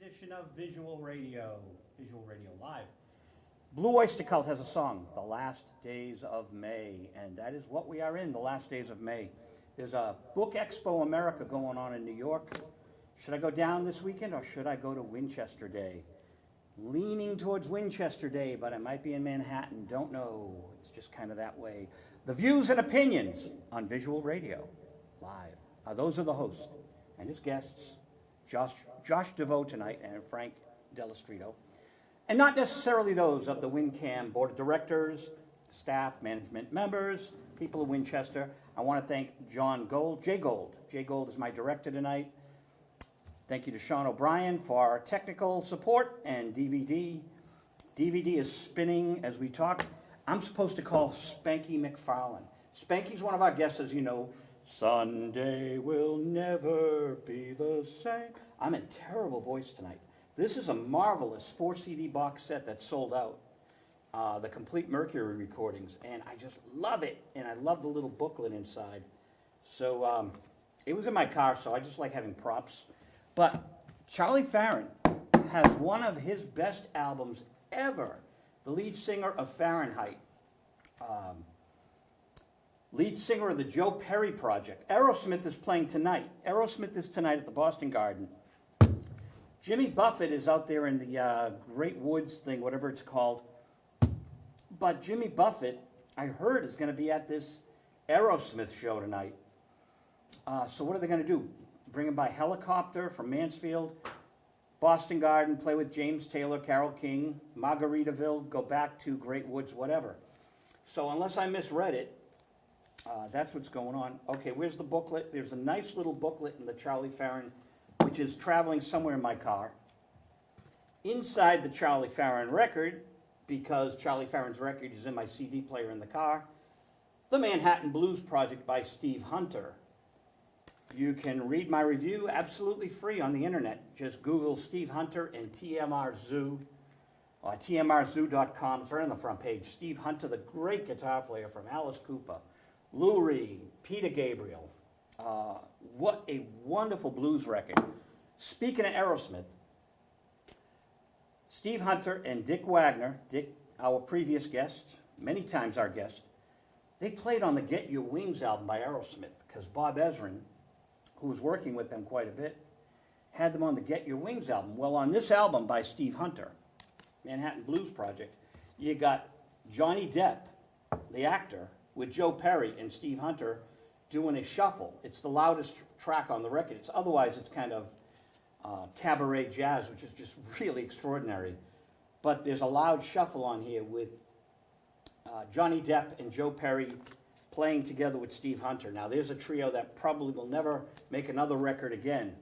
Edition of Visual Radio Live. Blue Oyster Cult has a song, The Last Days of May, and that is what we are in, the last days of May. There's a Book Expo America going on in New York. Should I go down this weekend or should I go to Winchester Day? Leaning towards Winchester Day, but I might be in Manhattan. Don't know. It's just kind of that way. The views and opinions on Visual Radio Live. Those are the hosts and his guests, Josh Deveau tonight and Frank Dello Stritto. And not necessarily those of the WinCam Board of Directors, staff, management members, people of Winchester. I want to thank Jay Gold. Jay Gold is my director tonight. Thank you to Sean O'Brien for our technical support and DVD. DVD is spinning as we talk. I'm supposed to call Spanky McFarlane. Spanky's one of our guests, as you know. Sunday will never be the same. I'm in terrible voice tonight. This is a marvelous 4-CD box set that's sold out. The complete Mercury recordings, and I just love it, and I love the little booklet inside. So it was in my car, so I just like having props. But Charlie Farren has one of his best albums ever, the lead singer of Fahrenheit, lead singer of the Joe Perry Project. Aerosmith is playing tonight. Aerosmith is tonight at the Boston Garden. Jimmy Buffett is out there in the Great Woods thing, whatever it's called. But Jimmy Buffett, I heard, is going to be at this Aerosmith show tonight. So what are they going to do? Bring him by helicopter from Mansfield, Boston Garden, play with James Taylor, Carole King, Margaritaville, go back to Great Woods, whatever. So unless I misread it, that's what's going on. Okay, where's the booklet? There's a nice little booklet in the Charlie Farren, which is traveling somewhere in my car. Inside the Charlie Farren record, because Charlie Farren's record is in my CD player in the car, The Manhattan Blues Project by Steve Hunter. You can read my review absolutely free on the internet. Just Google Steve Hunter and TMR Zoo, or tmrzoo.com. It's right on the front page. Steve Hunter, the great guitar player from Alice Cooper, Lou Reed, Peter Gabriel. What a wonderful blues record. Speaking of Aerosmith, Steve Hunter and Dick Wagner, Dick, our previous guest, many times our guest, they played on the Get Your Wings album by Aerosmith because Bob Ezrin, who was working with them quite a bit, had them on the Get Your Wings album. Well, on this album by Steve Hunter, Manhattan Blues Project, you got Johnny Depp, the actor, with Joe Perry and Steve Hunter doing a shuffle. It's the loudest track on the record. Otherwise, it's kind of cabaret jazz, which is just really extraordinary. But there's a loud shuffle on here with Johnny Depp and Joe Perry playing together with Steve Hunter. Now, there's a trio that probably will never make another record again.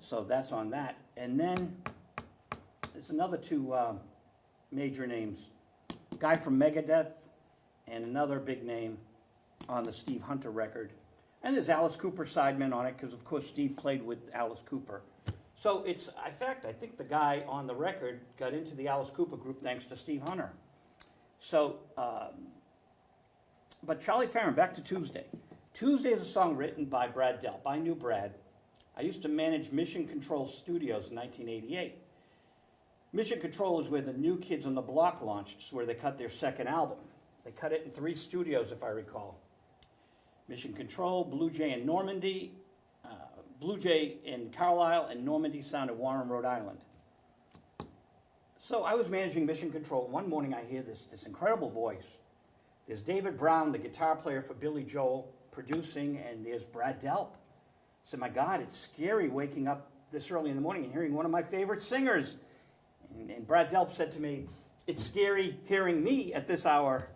So that's on that. And then there's another two major names. A guy from Megadeth and another big name on the Steve Hunter record. And there's Alice Cooper sidemen on it because, of course, Steve played with Alice Cooper. So it's, in fact, I think the guy on the record got into the Alice Cooper group thanks to Steve Hunter. So, but Charlie Farren, back to Tuesday. Tuesday is a song written by Brad Delp. I knew Brad. I used to manage Mission Control Studios in 1988. Mission Control is where the New Kids on the Block launched. It's where they cut their second album. They cut it in 3 studios, if I recall. Mission Control, Blue Jay in Normandy, Blue Jay in Carlisle, and Normandy Sound in Warren, Rhode Island. So I was managing Mission Control. One morning I hear this incredible voice. There's David Brown, the guitar player for Billy Joel, producing, and there's Brad Delp. I said, my God, it's scary waking up this early in the morning and hearing one of my favorite singers. And Brad Delp said to me, it's scary hearing me at this hour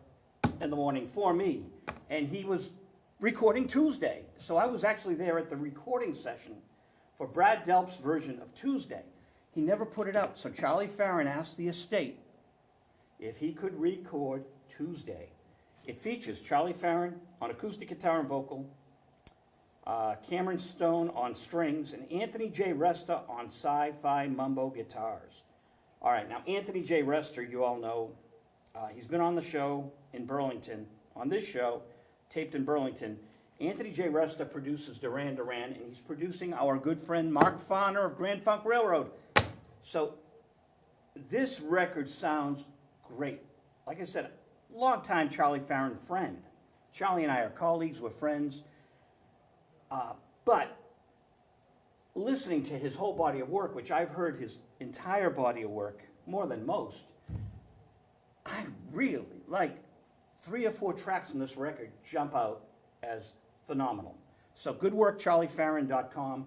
in the morning for me. And he was recording Tuesday. So I was actually there at the recording session for Brad Delp's version of Tuesday. He never put it out. So Charlie Farren asked the estate if he could record Tuesday. It features Charlie Farren on acoustic guitar and vocal, Cameron Stone on strings, and Anthony J. Resta on sci-fi mumbo guitars. All right, now Anthony J. Resta, you all know, he's been on the show in Burlington, on this show, taped in Burlington. Anthony J. Resta produces Duran Duran, and he's producing our good friend Mark Farner of Grand Funk Railroad. So this record sounds great. Like I said, longtime Charlie Farron friend. Charlie and I are colleagues, we're friends. But listening to his whole body of work, which I've heard his entire body of work more than most, I really like 3 or 4 tracks on this record jump out as phenomenal. So good work, charliefarron.com.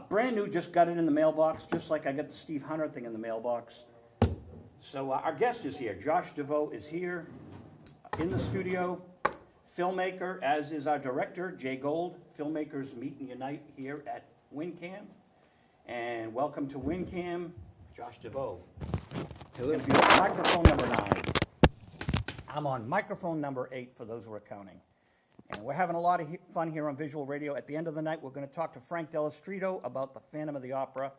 Brand new, just got it in the mailbox, just like I got the Steve Hunter thing in the mailbox. So our guest is here. Josh Deveau is here in the studio. Filmmaker, as is our director, Jay Gold. Filmmakers meet and unite here at WinCam. And welcome to WinCam, Josh Deveau. It's going to be on microphone number 9. I'm on microphone number 8 for those who are counting. And we're having a lot of fun here on Visual Radio. At the end of the night, we're going to talk to Frank Dello about the Phantom of the Opera.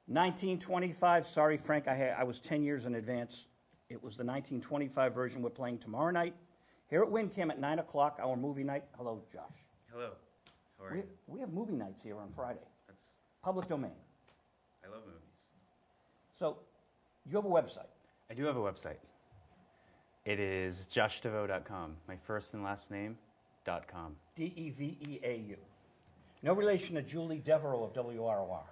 1925, sorry, Frank, I was 10 years in advance. It was the 1925 version we're playing tomorrow night here at WinCam at 9 o'clock, our movie night. Hello, Josh. Hello. How are you? We have movie nights here on Friday. That's public domain. I love movies. So, you have a website. I do have a website. It is joshdeveau.com. My first and last name, .com. Deveau. No relation to Julie Deveau of WROR.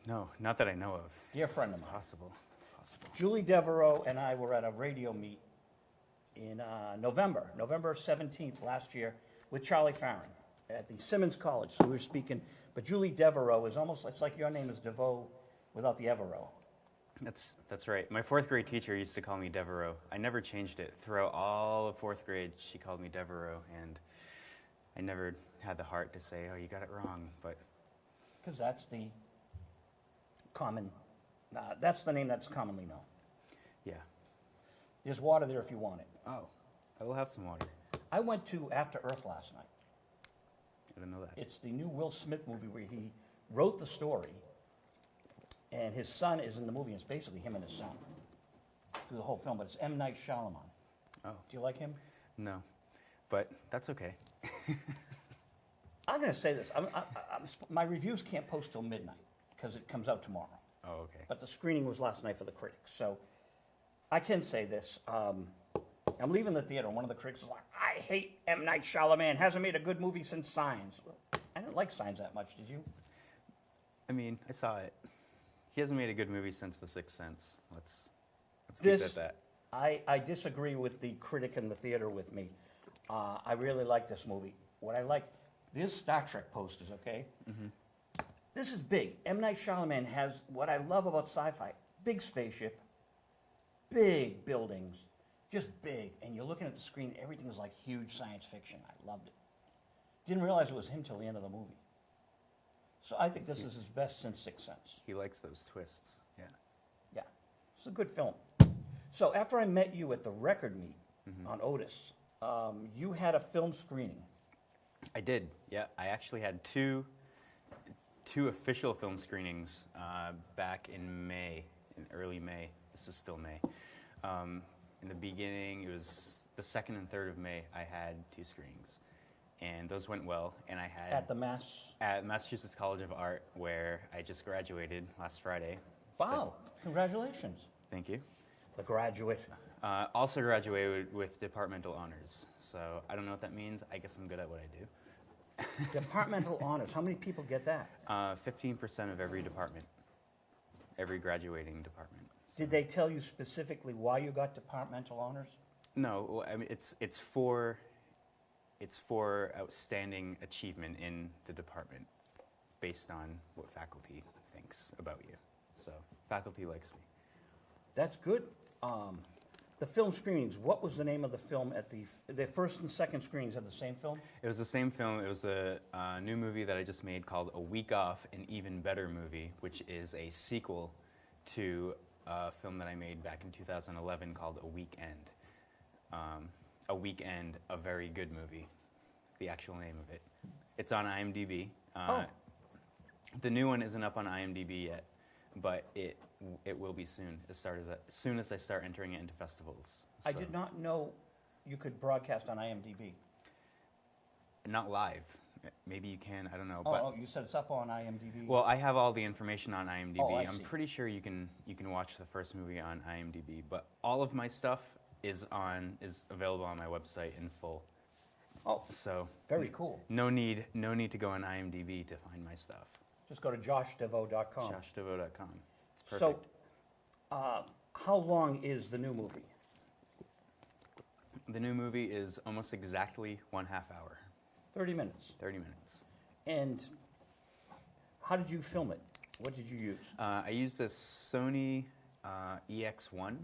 No, not that I know of. Dear friend of mine. It's possible. Julie Deveau and I were at a radio meet in November 17th last year with Charlie Farron at the Simmons College. So we were speaking, but Julie Deveau is almost, it's like your name is Deveau without the Evero. That's right. My 4th grade teacher used to call me Devereaux. I never changed it. Throughout all of 4th grade, she called me Devereaux, and I never had the heart to say, oh, you got it wrong, but... Because that's the common, that's the name that's commonly known. Yeah. There's water there if you want it. Oh, I will have some water. I went to After Earth last night. I didn't know that. It's the new Will Smith movie where he wrote the story, and his son is in the movie. It's basically him and his son through the whole film, but it's M. Night Shyamalan. Oh. Do you like him? No, but that's okay. I'm going to say this. My reviews can't post till midnight because it comes out tomorrow. Oh, okay. But the screening was last night for the critics. So I can say this. I'm leaving the theater, and one of the critics is like, I hate M. Night Shyamalan. Hasn't made a good movie since Signs. Well, I didn't like Signs that much, did you? I mean, I saw it. He hasn't made a good movie since The Sixth Sense. Let's keep it at that. I disagree with the critic in the theater with me. I really like this movie. What I like, there's Star Trek posters, okay? Mm-hmm. This is big. M. Night Shyamalan has what I love about sci-fi. Big spaceship, big buildings, just big. And you're looking at the screen, everything is like huge science fiction. I loved it. Didn't realize it was him till the end of the movie. So I think this is his best since Sixth Sense. He likes those twists, yeah. Yeah, it's a good film. So after I met you at the record meet on Otis, you had a film screening. I did, yeah. I actually had two official film screenings back in May, in early May. This is still May. In the beginning, it was the 2nd and 3rd of May, I had 2 screenings. And those went well, and I had... At Massachusetts College of Art, where I just graduated last Friday. Wow, congratulations. Thank you. The graduate. Also graduated with departmental honors. So I don't know what that means. I guess I'm good at what I do. Departmental honors, how many people get that? 15% of every department, every graduating department. So. Did they tell you specifically why you got departmental honors? No, I mean, it's for outstanding achievement in the department based on what faculty thinks about you. So faculty likes me. That's good. The film screenings, what was the name of the film at the first and second screenings of the same film? It was the same film. It was a new movie that I just made called A Week Off, an Even Better Movie, which is a sequel to a film that I made back in 2011 called A Weekend. A Weekend, a Very Good Movie, the actual name of it. It's on IMDb. The new one isn't up on IMDb yet, but it will be soon, as soon as I start entering it into festivals. So. I did not know you could broadcast on IMDb. Not live. Maybe you can. I don't know. Oh, you said it's up on IMDb. Well, I have all the information on IMDb. Oh, I I'm see. pretty sure you can watch the first movie on IMDb. But all of my stuff is available on my website in full. Oh, So very cool. no need to go on IMDb to find my stuff. Just go to joshdeveau.com. JoshDeveau.com. It's perfect. So, how long is the new movie? The new movie is almost exactly 1/2 hour. 30 minutes. 30 minutes. And how did you film it? What did you use? I used the Sony EX1,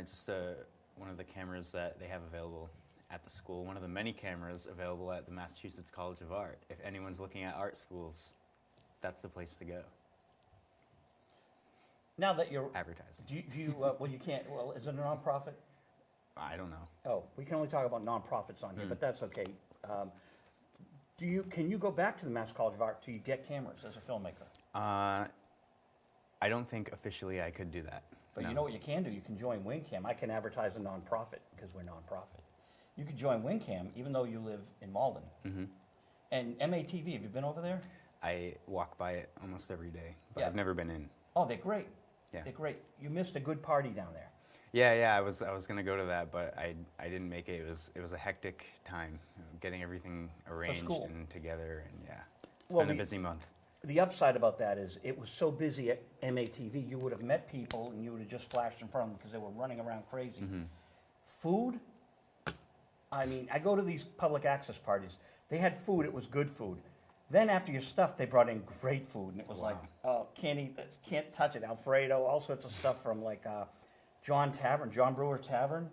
just one of the cameras that they have available at the school, one of the many cameras available at the Massachusetts College of Art. If anyone's looking at art schools, that's the place to go. Now that you're Advertising. do you well, you can't. Well, is it a nonprofit? I don't know. Oh, we can only talk about nonprofits on here, but that's okay. Can you go back to the Mass College of Art till you get cameras as a filmmaker? I don't think officially I could do that. But No. you know what you can do? You can join WinCam. I can advertise a nonprofit because we're nonprofit. You could join WinCam even though you live in Malden. Mm-hmm. And MATV, have you been over there? I walk by it almost every day, but Yeah. I've never been in. Oh, they're great. Yeah. They're great. You missed a good party down there. Yeah, I was gonna go to that, but I didn't make it. It was a hectic time, getting everything arranged school. and together, and yeah, it's Well, been a the- busy month. The upside about that is it was so busy at MATV, you would have met people and you would have just flashed in front of them because they were running around crazy. Mm-hmm. Food, I mean, I go to these public access parties. They had food, it was good food. Then after your stuff, they brought in great food, and it was Wow. like, oh, can't eat this, can't touch it. Alfredo, all sorts of stuff from like John Brewer Tavern.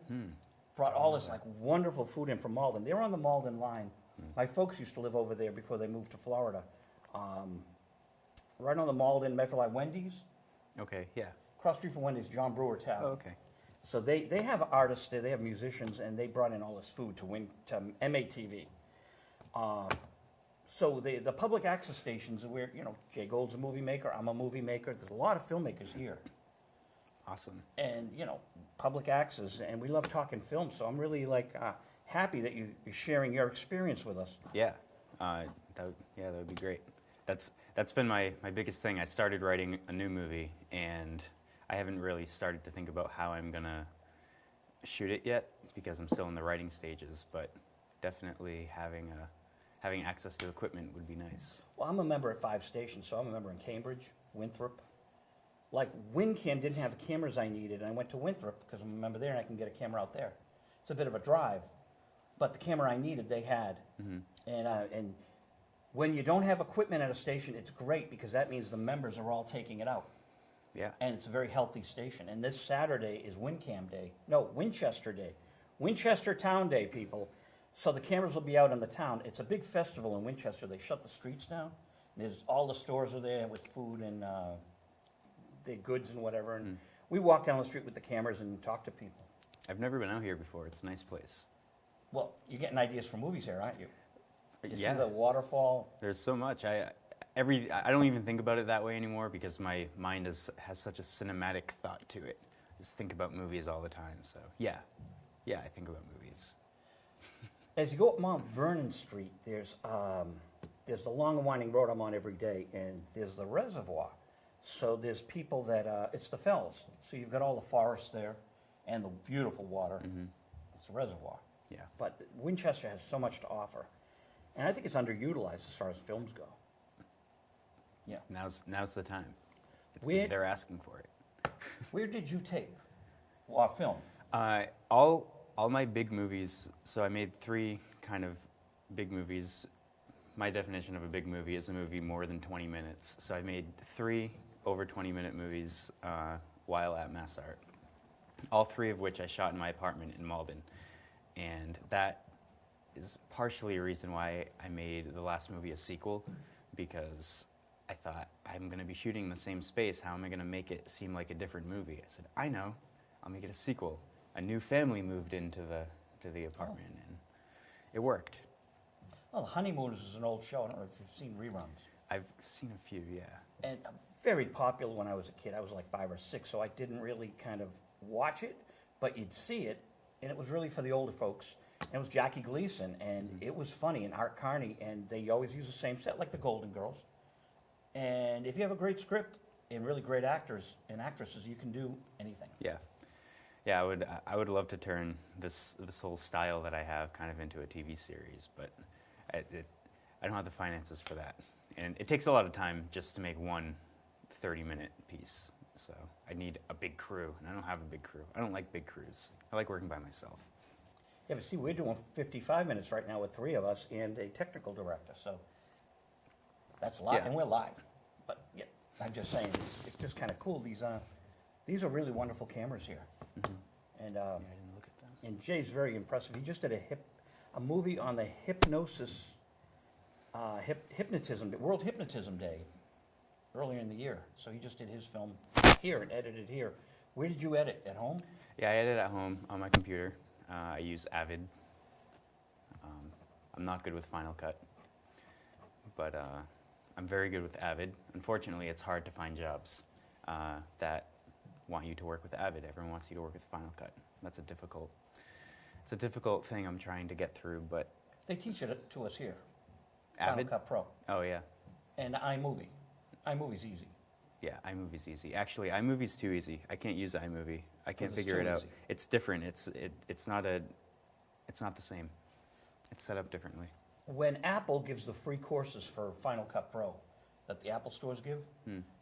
Brought all this like wonderful food in from Malden. They were on the Malden line. My folks used to live over there before they moved to Florida. Right on the Malden Metro line, Wendy's. Okay, yeah. Cross street from Wendy's, John Brewer Tavern. Oh, okay. So they have artists there, they have musicians, and they brought in all this food to MATV. So the public access stations are where, Jay Gold's a movie maker, I'm a movie maker. There's a lot of filmmakers here. Awesome. And, public access, and we love talking film, so I'm really, happy that you're sharing your experience with us. Yeah, that would be great. That's been my biggest thing. I started writing a new movie, and I haven't really started to think about how I'm gonna shoot it yet because I'm still in the writing stages. But definitely having access to equipment would be nice. Well, I'm a member at 5 stations, so I'm a member in Cambridge, Winthrop. Like, WinCam didn't have the cameras I needed, and I went to Winthrop because I'm a member there and I can get a camera out there. It's a bit of a drive, but the camera I needed, they had. And when you don't have equipment at a station, it's great because that means the members are all taking it out. Yeah. And it's a very healthy station. And this Saturday is WinCam Day. No, Winchester Day. Winchester Town Day, people. So the cameras will be out in the town. It's a big festival in Winchester. They shut the streets down. There's all the stores are there with food and the goods and whatever. And we walk down the street with the cameras and talk to people. I've never been out here before. It's a nice place. Well, you're getting ideas for movies here, aren't you? You Yeah. see the waterfall. There's so much. I don't even think about it that way anymore because my mind has such a cinematic thought to it. I just think about movies all the time. So yeah, I think about movies. As you go up Mount Vernon Street, there's the long and winding road I'm on every day, and there's the reservoir. So there's people that, it's the fells. So you've got all the forest there and the beautiful water. It's a reservoir. Yeah. But Winchester has so much to offer. And I think it's underutilized as far as films go. Yeah. Now's the time. They're asking for it. Where did you tape or film? All my big movies. So I made 3 kind of big movies. My definition of a big movie is a movie more than 20 minutes. So I made 3 over 20-minute movies while at Mass Art. All 3 of which I shot in my apartment in Malden. And that is partially a reason why I made the last movie a sequel, because I thought, I'm going to be shooting in the same space. How am I going to make it seem like a different movie? I said, I know. I'll make it a sequel. A new family moved into the apartment, and it worked. Well, Honeymooners is an old show. I don't know if you've seen reruns. I've seen a few, yeah. And very popular when I was a kid. I was like 5 or 6, so I didn't really kind of watch it, but you'd see it, and it was really for the older folks. And it was Jackie Gleason, and it was funny, and Art Carney, and they always use the same set, like the Golden Girls. And if you have a great script and really great actors and actresses, you can do anything. Yeah. Yeah, I would love to turn this whole style that I have kind of into a TV series, but I don't have the finances for that. And it takes a lot of time just to make one 30-minute piece. So I need a big crew, and I don't have a big crew. I don't like big crews. I like working by myself. Yeah, but see, we're doing 55 minutes right now with 3 of us and a technical director, so that's a lot, Yeah. and we're live. But yeah, I'm just saying, it's just kind of cool. These are really wonderful cameras here. And Yeah, I didn't look at them. and Jay's very impressive. He just did a movie on the hypnosis, hypnotism, World Hypnotism Day earlier in the year. So he just did his film here and edited here. Where did you edit? At home? Yeah, I edit at home on my computer. I use Avid. I'm not good with Final Cut, but I'm very good with Avid. Unfortunately, it's hard to find jobs that want you to work with Avid. Everyone wants you to work with Final Cut. It's a difficult thing I'm trying to get through, but They teach it to us here. Avid? Final Cut Pro. Oh yeah. And iMovie. iMovie's easy. Yeah, iMovie's easy. Actually, iMovie's too easy. I can't use iMovie. I can't it's figure too it out. easy. It's different. It's not the same. It's set up differently. When Apple gives the free courses for Final Cut Pro that the Apple stores give,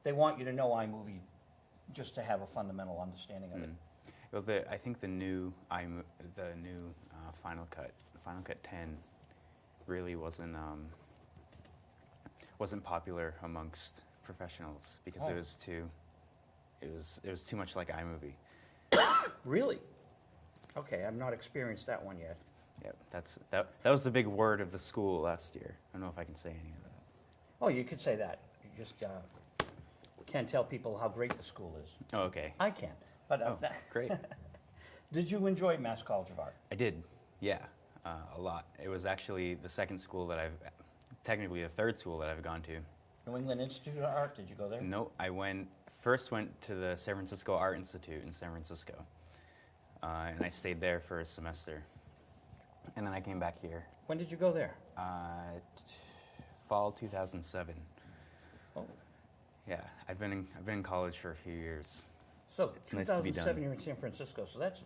they want you to know iMovie just to have a fundamental understanding of it. Well, I think the new Final Cut 10, really wasn't popular amongst professionals because Oh. it was too much like iMovie. Really? Okay, I've not experienced that one yet. Yeah, that was the big word of the school last year. I don't know if I can say any of that. Oh, you could say that. You just can't tell people how great the school is. Oh, okay. I can. But Oh, great. Did you enjoy Mass College of Art? I did, yeah, a lot. It was actually the second school that technically the third school that I've gone to. New England Institute of Art, did you go there? No, I first went to the San Francisco Art Institute in San Francisco, and I stayed there for a semester, and then I came back here. When did you go there? Fall 2007. Oh. Yeah, I've been in college for a few years. So, It's nice to be 2007, done. you're in San Francisco, so that's,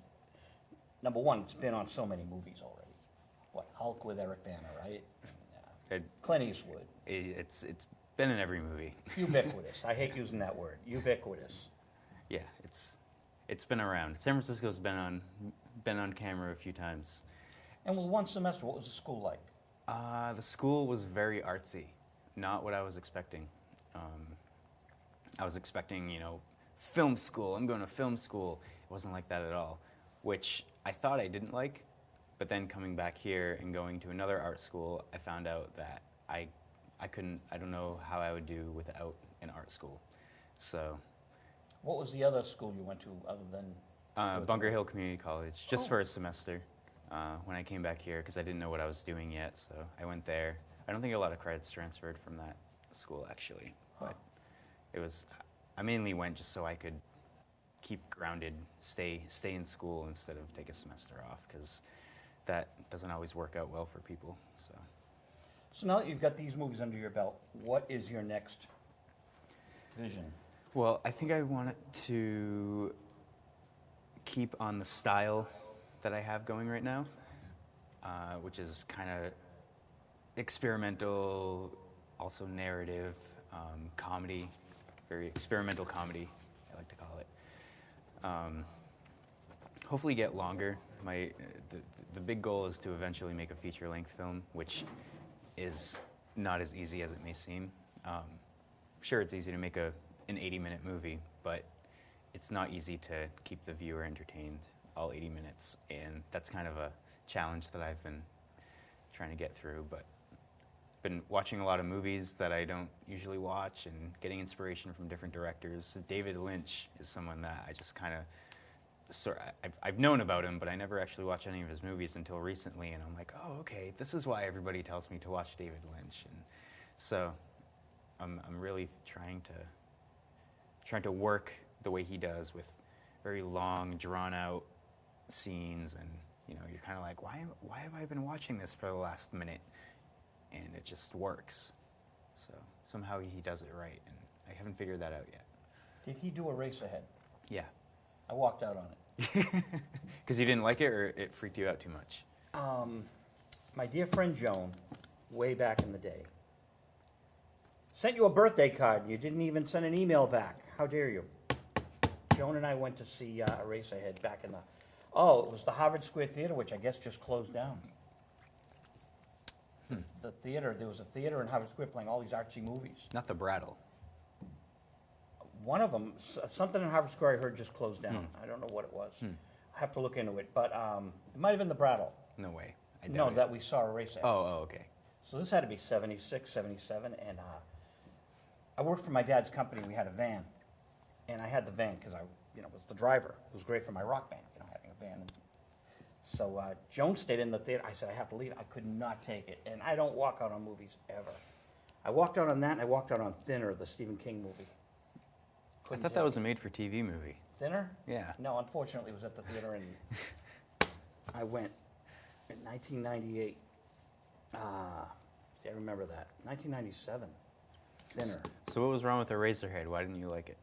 number one, it's been on so many movies already. What, Hulk with Eric Bana, right? It, Clint Eastwood. it's been in every movie. Ubiquitous. I hate using that word. Ubiquitous. Yeah, it's been around. San Francisco's been on camera a few times. And with one semester, what was the school like? The school was very artsy, not what I was expecting. I was expecting, film school. I'm going to film school. It wasn't like that at all, which I thought I didn't like. But then coming back here and going to another art school, I found out that I don't know how I would do without an art school. So, What was the other school you went to other than? Bunker Hill Community College, just Oh. for a semester when I came back here because I didn't know what I was doing yet. So I went there. I don't think a lot of credits transferred from that school actually, but I mainly went just so I could keep grounded, stay in school instead of take a semester off because that doesn't always work out well for people. So now that you've got these movies under your belt, what is your next vision? Well, I think I want to keep on the style that I have going right now, which is kind of experimental, also narrative, comedy, very experimental comedy, I like to call it. Hopefully get longer. The big goal is to eventually make a feature-length film, which is not as easy as it may seem. Sure, it's easy to make an 80-minute movie, but it's not easy to keep the viewer entertained all 80 minutes, and that's kind of a challenge that I've been trying to get through, but been watching a lot of movies that I don't usually watch and getting inspiration from different directors. David Lynch is someone that I just kind of, I've known about him, but I never actually watched any of his movies until recently, and I'm like, oh, okay, this is why everybody tells me to watch David Lynch. And so I'm really trying to work the way he does with very long, drawn-out scenes and you're kind of like, why have I been watching this for the last minute? And it just works. So somehow he does it right, and I haven't figured that out yet. Did he do Eraserhead? Yeah. I walked out on it. Because you didn't like it, or it freaked you out too much? My dear friend Joan, way back in the day, sent you a birthday card, and you didn't even send an email back. How dare you? Joan and I went to see Eraserhead back in it was the Harvard Square Theater, which I guess just closed down. The theater, there was a theater in Harvard Square playing all these artsy movies. Not the Brattle. One of them, something in Harvard Square I heard just closed down. I don't know what it was. I have to look into it, but it might have been the Brattle. No way. No, that we saw Eraserhead. Oh, okay. So this had to be 76, 77, and I worked for my dad's company. We had a van, and I had the van because I, was the driver. It was great for my rock band, having a van. So Joan stayed in the theater. I said, I have to leave. I could not take it, and I don't walk out on movies ever. I walked out on that, and I walked out on Thinner, the Stephen King movie. I thought that was a made-for-TV movie. Thinner? Yeah. No, unfortunately, it was at the theater, and I went in 1998. See, I remember that. 1997. Thinner. So what was wrong with Eraserhead? Why didn't you like it?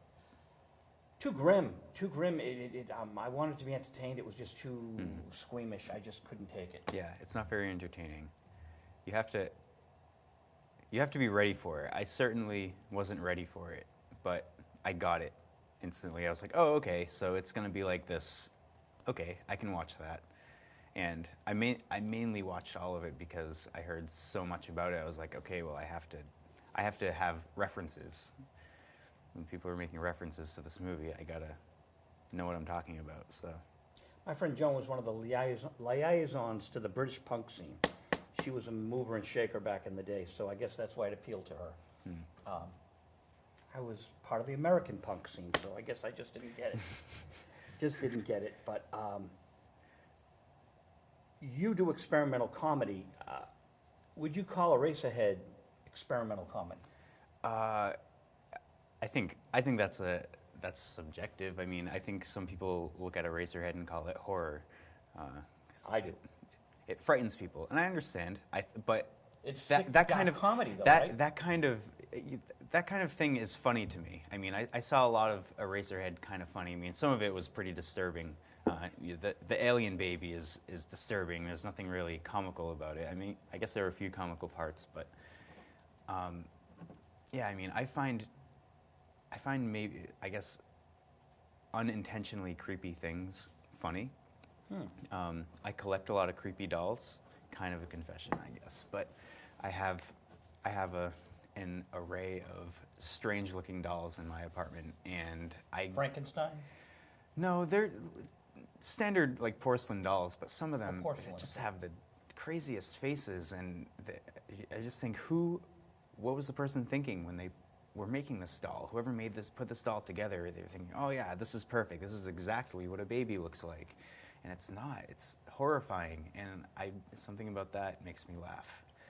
Too grim. Too grim. I wanted to be entertained. It was just too squeamish. I just couldn't take it. Yeah, it's not very entertaining. You have to be ready for it. I certainly wasn't ready for it, but I got it instantly. I was like, oh, okay, so it's going to be like this. Okay, I can watch that. And I mainly watched all of it because I heard so much about it. I was like, okay, well, I have to have references. When people are making references to this movie, I gotta know what I'm talking about. So, my friend Joan was one of the liaisons to the British punk scene. She was a mover and shaker back in the day, so I guess that's why it appealed to her. I was part of the American punk scene, so I guess I just didn't get it. But you do experimental comedy. Would you call Eraserhead experimental comedy? I think that's subjective. I mean, I think some people look at Eraserhead and call it horror. I do. It frightens people, and I understand. But it's that kind of comedy, though, right? That kind of thing is funny to me. I mean, I saw a lot of Eraserhead kind of funny. I mean, some of it was pretty disturbing. The alien baby is disturbing. There's nothing really comical about it. I mean, I guess there are a few comical parts, but yeah. I mean, I find maybe, I guess, unintentionally creepy things funny. I collect a lot of creepy dolls. Kind of a confession, I guess, but I have an array of strange-looking dolls in my apartment, and Frankenstein? No, they're standard like porcelain dolls, but some of them just have the craziest faces, and I just think, what was the person thinking when they were making this doll? Whoever put this doll together, they were thinking, oh yeah, this is perfect. This is exactly what a baby looks like. And it's not. It's horrifying, and something about that makes me laugh.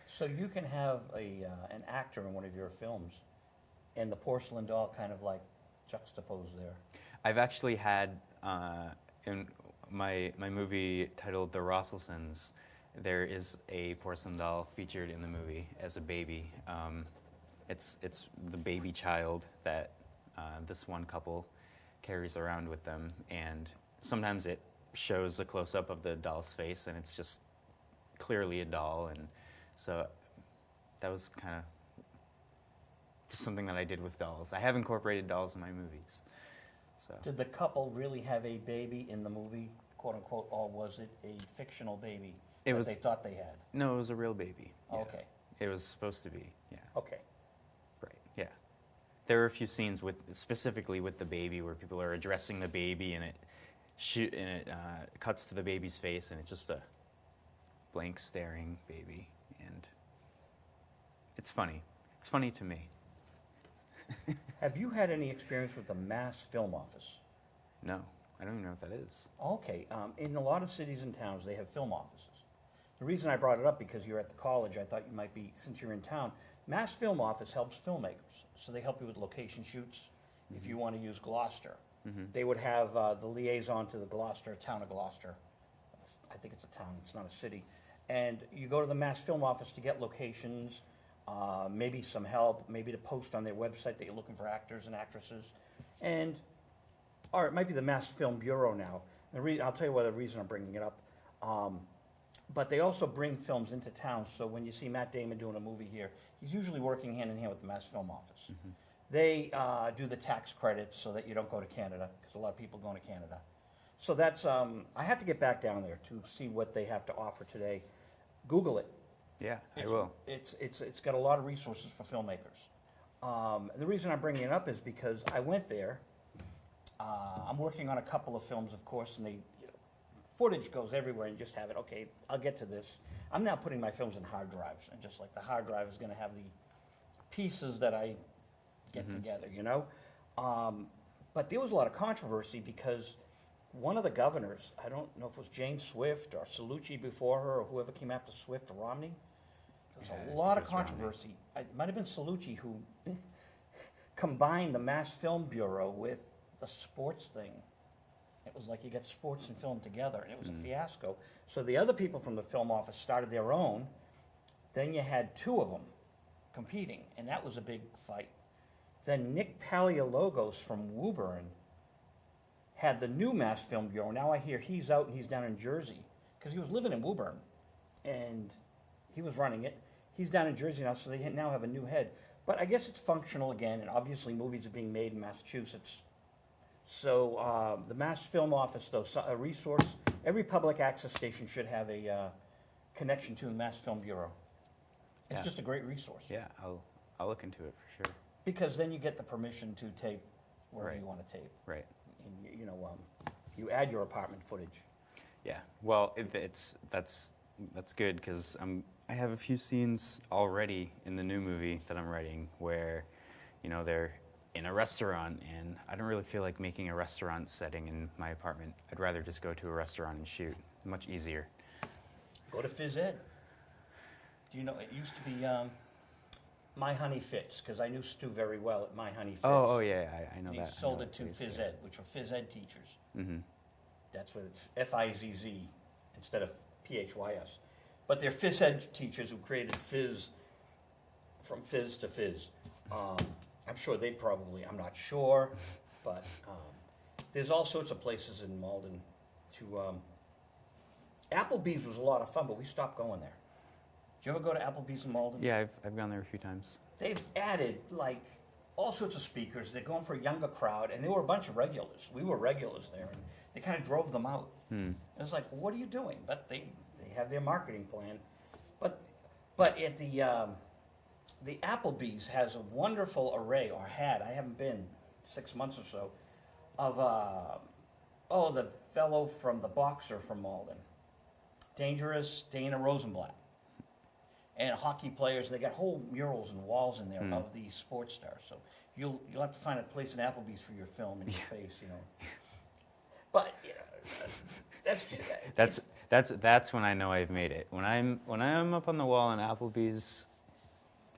So you can have an actor in one of your films, and the porcelain doll kind of like juxtaposed there. I've actually had in my movie titled The Rosselsons, there is a porcelain doll featured in the movie as a baby. It's the baby child that this one couple carries around with them, and sometimes it shows a close-up of the doll's face, and it's just clearly a doll, and so that was kind of just something that I did with dolls. I have incorporated dolls in my movies. So. Did the couple really have a baby in the movie, quote unquote, or was it a fictional baby that they thought they had? No, it was a real baby. Yeah. Okay. It was supposed to be, yeah. Okay. Right, yeah. There were a few scenes specifically with the baby where people are addressing the baby, and it cuts to the baby's face, and it's just a blank staring baby, and it's funny. It's funny to me. Have you had any experience with the Mass Film Office? No, I don't even know what that is. Okay, in a lot of cities and towns, they have film offices. The reason I brought it up, because you're at the college, I thought you might be, since you're in town. Mass Film Office helps filmmakers, so they help you with location shoots. If you want to use Gloucester, they would have the liaison to the town of Gloucester, I think it's a town, it's not a city. And you go to the Mass Film Office to get locations, maybe some help, maybe to post on their website that you're looking for actors and actresses. And, or it might be the Mass Film Bureau now. I'll tell you why the reason I'm bringing it up. But they also bring films into town, so when you see Matt Damon doing a movie here, he's usually working hand in hand with the Mass Film Office. They do the tax credits so that you don't go to Canada, because a lot of people go to Canada. So that's, I have to get back down there to see what they have to offer today. Google it. Yeah, I will. It's got a lot of resources for filmmakers. The reason I'm bringing it up is because I went there. I'm working on a couple of films, of course, and footage goes everywhere, and just have it. Okay, I'll get to this. I'm now putting my films in hard drives, and just like the hard drive is going to have the pieces that I get together, you know. But there was a lot of controversy because one of the governors, I don't know if it was Jane Swift or Cellucci before her, or whoever came after Swift, Romney. There was a lot of controversy. It might have been Cellucci who combined the Mass Film Bureau with the sports thing. It was like you get sports and film together, and it was a fiasco. So the other people from the film office started their own. Then you had two of them competing, and that was a big fight. Then Nick Paleologos from Woburn had the new Mass Film Bureau. Now I hear he's out and he's down in Jersey, because he was living in Woburn, and he was running it. He's down in Jersey now, so they now have a new head. But I guess it's functional again, and obviously movies are being made in Massachusetts. So the Mass Film Office, though, a resource, every public access station should have a connection to the Mass Film Bureau. It's just a great resource. Yeah, I'll look into it for sure. Because then you get the permission to tape wherever you want to tape. Right. And, you add your apartment footage. Yeah. Well, that's good because I have a few scenes already in the new movie that I'm writing where, they're in a restaurant, and I don't really feel like making a restaurant setting in my apartment. I'd rather just go to a restaurant and shoot. Much easier. Go to Phys Ed. Do you know, it used to be My Honey Fits, because I knew Stu very well at My Honey Fits. Oh yeah, I know he that. He sold it to Phys Ed, which were Phys Ed teachers. Mm-hmm. That's what it's Fizz instead of Phys. But they're Phys Ed teachers who created Fizz from Fizz to Fizz. I'm sure they probably, I'm not sure, but there's all sorts of places in Malden to, Applebee's was a lot of fun, but we stopped going there. Did you ever go to Applebee's in Malden? Yeah, I've gone there a few times. They've added, like, all sorts of speakers. They're going for a younger crowd, and there were a bunch of regulars. We were regulars there, and they kind of drove them out. It was like, what are you doing? But they have their marketing plan. But at the Applebee's has a wonderful array, or had, I haven't been 6 months or so, of, the fellow from the boxer from Malden, Dangerous Dana Rosenblatt, and hockey players, and they got whole murals and walls in there of these sports stars. So you'll have to find a place in Applebee's for your film and your face, But that's when I know I've made it. When I'm up on the wall in Applebee's,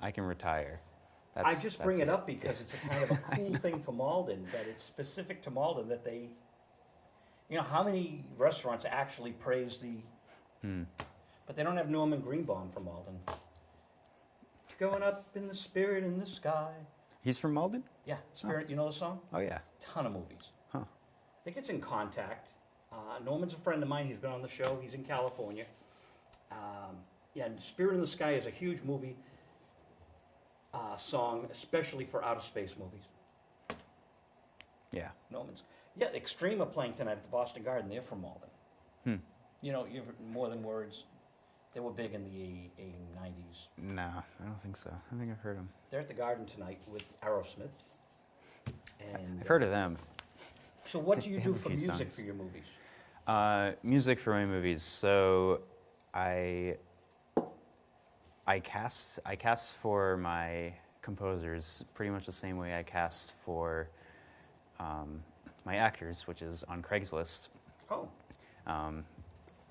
I can retire. I just bring it up because it's a kind of a cool thing for Malden, that it's specific to Malden, that they, how many restaurants actually praise but they don't have Norman Greenbaum from Malden. Going up in the spirit in the sky. He's from Malden? Yeah, Spirit, You know the song? Oh yeah. Ton of movies. Huh. I think it's in Contact. Norman's a friend of mine, he's been on the show, he's in California. And Spirit in the Sky is a huge movie. Song, especially for outer space movies. Yeah. Norman's. Yeah, Extreme are playing tonight at the Boston Garden. They're from Malden. You've heard More Than Words. They were big in the 90s. No, I don't think so. I don't think I've heard them. They're at the Garden tonight with Aerosmith. And I've heard of them. So what do you do for music for your movies? Music for my movies. So I cast for my composers pretty much the same way I cast for my actors, which is on Craigslist. Oh.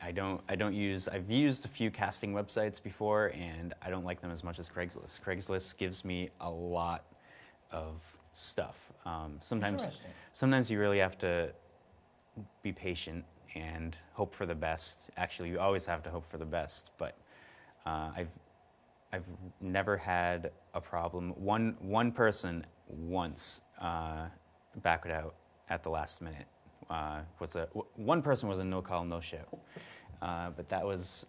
I've used a few casting websites before, and I don't like them as much as Craigslist. Craigslist gives me a lot of stuff. Sometimes you really have to be patient and hope for the best. Actually, you always have to hope for the best, but I've never had a problem. One person once backed out at the last minute. One person was a no call, no show, but that was